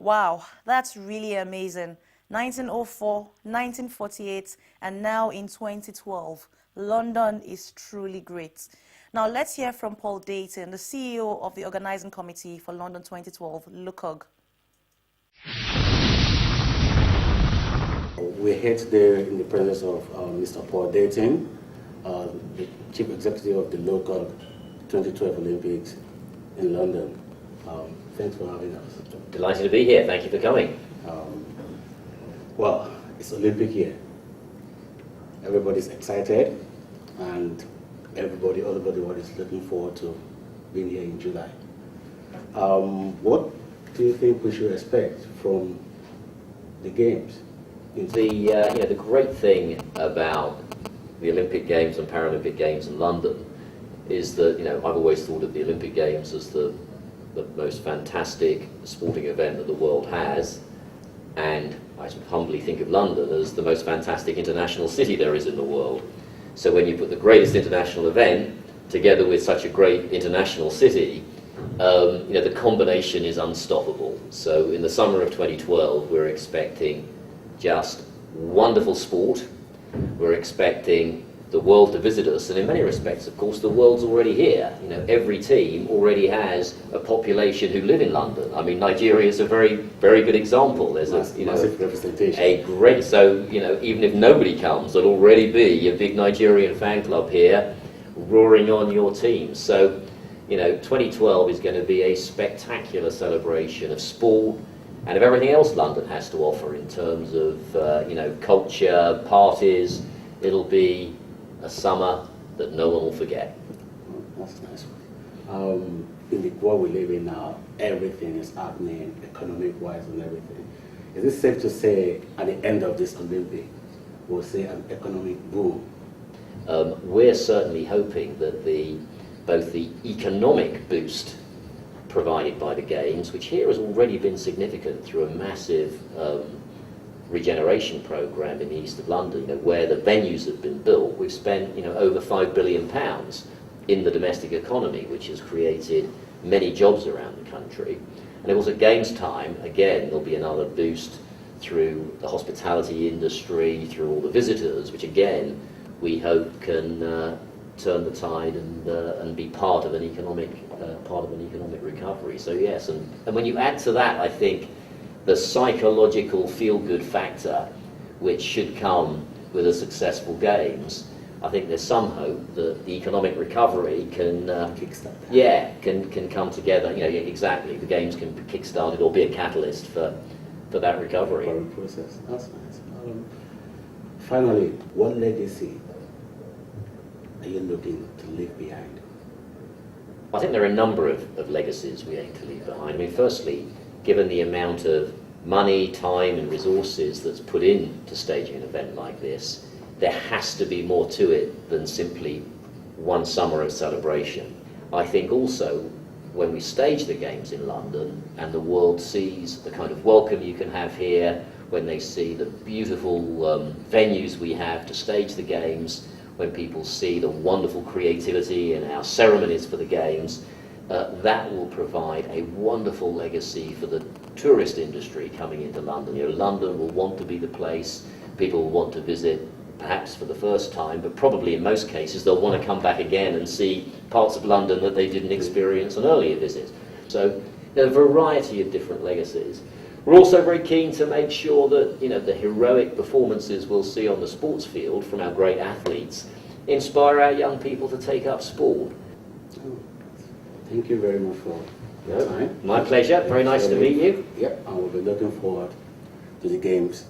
Wow, that's really amazing. 1904, 1948, and now in 2012. London is truly great. Now let's hear from Paul Dayton, the CEO of the organizing committee for London 2012, LOCOG. We're here today in the presence of Mr. Paul Dayton, the Chief Executive of the LOCOG 2012 Olympics in London. Thanks for having us. Delighted to be here. Thank you for coming. Well, it's Olympic year. Everybody's excited, and everybody all over the world is looking forward to being here in July. What do you think we should expect from the Games? The great thing about the Olympic Games and Paralympic Games in London is that I've always thought of the Olympic Games as the most fantastic sporting event that the world has, and I humbly think of London as the most fantastic international city there is in the world. So when you put the greatest international event together with such a great international city, the combination is unstoppable. So in the summer of 2012, we're expecting just wonderful sport. We're expecting the world to visit us, and in many respects, of course, the world's already here. Every team already has a population who live in London. I mean, Nigeria is a very, very good example. There's massive representation. A great, so even if nobody comes, there'll already be a big Nigerian fan club here, roaring on your team. So, 2012 is going to be a spectacular celebration of sport and of everything else London has to offer in terms of culture, parties. It'll be a summer that no one will forget. That's nice. In the world we live in now, everything is happening economic-wise and everything. Is it safe to say at the end of this Olympic, we'll see an economic boom? We're certainly hoping that both the economic boost provided by the Games, which here has already been significant through a massive regeneration programme in the east of London, where the venues have been built. We've spent over £5 billion in the domestic economy, which has created many jobs around the country. And it was at Games time, again, there'll be another boost through the hospitality industry, through all the visitors, which again, we hope can turn the tide and be part of an economic recovery. So yes, and when you add to that, I think, the psychological feel-good factor, which should come with a successful Games, I think there's some hope that the economic recovery can kickstart that. Yeah, can come together. Exactly. The Games can be kickstarted or be a catalyst for that recovery. For the process. That's nice. Finally, what legacy are you looking to leave behind? I think there are a number of legacies we aim to leave behind. I mean, firstly, given the amount of money, time and resources that's put into staging an event like this, there has to be more to it than simply one summer of celebration. I think also when we stage the Games in London and the world sees the kind of welcome you can have here, when they see the beautiful venues we have to stage the Games, when people see the wonderful creativity in our ceremonies for the Games, that will provide a wonderful legacy for the tourist industry coming into London. London will want to be the place people will want to visit, perhaps for the first time, but probably in most cases they'll want to come back again and see parts of London that they didn't experience on earlier visits. So there are a variety of different legacies. We're also very keen to make sure that the heroic performances we'll see on the sports field from our great athletes inspire our young people to take up sport. Thank you very much for your time. My pleasure. Very nice to meet you. Yep, and we'll be looking forward to the Games